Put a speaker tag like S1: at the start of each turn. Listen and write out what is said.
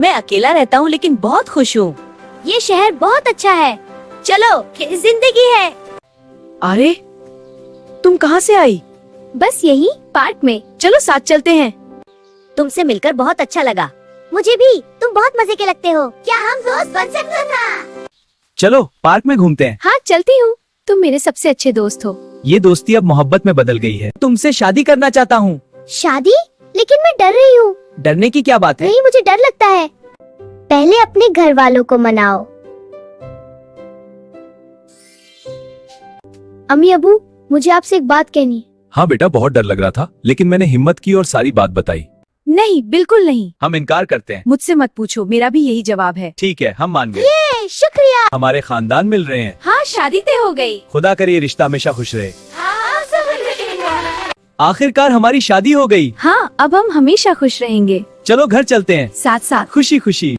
S1: मैं अकेला रहता हूँ लेकिन बहुत खुश हूँ।
S2: ये शहर बहुत अच्छा है। चलो, ये जिंदगी है।
S1: अरे तुम कहाँ से आई?
S2: बस यही पार्क में।
S1: चलो साथ चलते हैं।
S2: तुमसे मिलकर बहुत अच्छा लगा। मुझे भी। तुम बहुत मजे के लगते हो। क्या हम दोस्त बन सकते हैं?
S3: चलो पार्क में घूमते हैं।
S2: हाँ चलती हूँ। तुम मेरे सबसे अच्छे दोस्त हो।
S3: ये दोस्ती अब मोहब्बत में बदल गई है। तुमसे शादी करना चाहता हूँ।
S2: शादी? लेकिन मैं डर रही हूँ।
S3: डरने की क्या बात है?
S2: नहीं, मुझे डर लगता है। पहले अपने घर वालों को मनाओ। अम्मी अबू, मुझे आपसे एक बात कहनी है।
S4: हाँ बेटा, बहुत डर लग रहा था लेकिन मैंने हिम्मत की और सारी बात बताई।
S1: नहीं, बिल्कुल नहीं।
S3: हम इनकार करते हैं।
S1: मुझसे मत पूछो, मेरा भी यही जवाब है।
S3: ठीक है, हम मान गए।
S2: ये शुक्रिया।
S3: हमारे खानदान मिल रहे हैं।
S1: हाँ, शादी तय हो गई।
S3: खुदा करे ये रिश्ता हमेशा खुश रहे।
S2: हाँ, सब
S3: आखिरकार हमारी शादी हो गई।
S1: हाँ, अब हम हमेशा खुश रहेंगे।
S3: चलो घर चलते हैं
S1: साथ साथ।
S3: खुशी खुशी।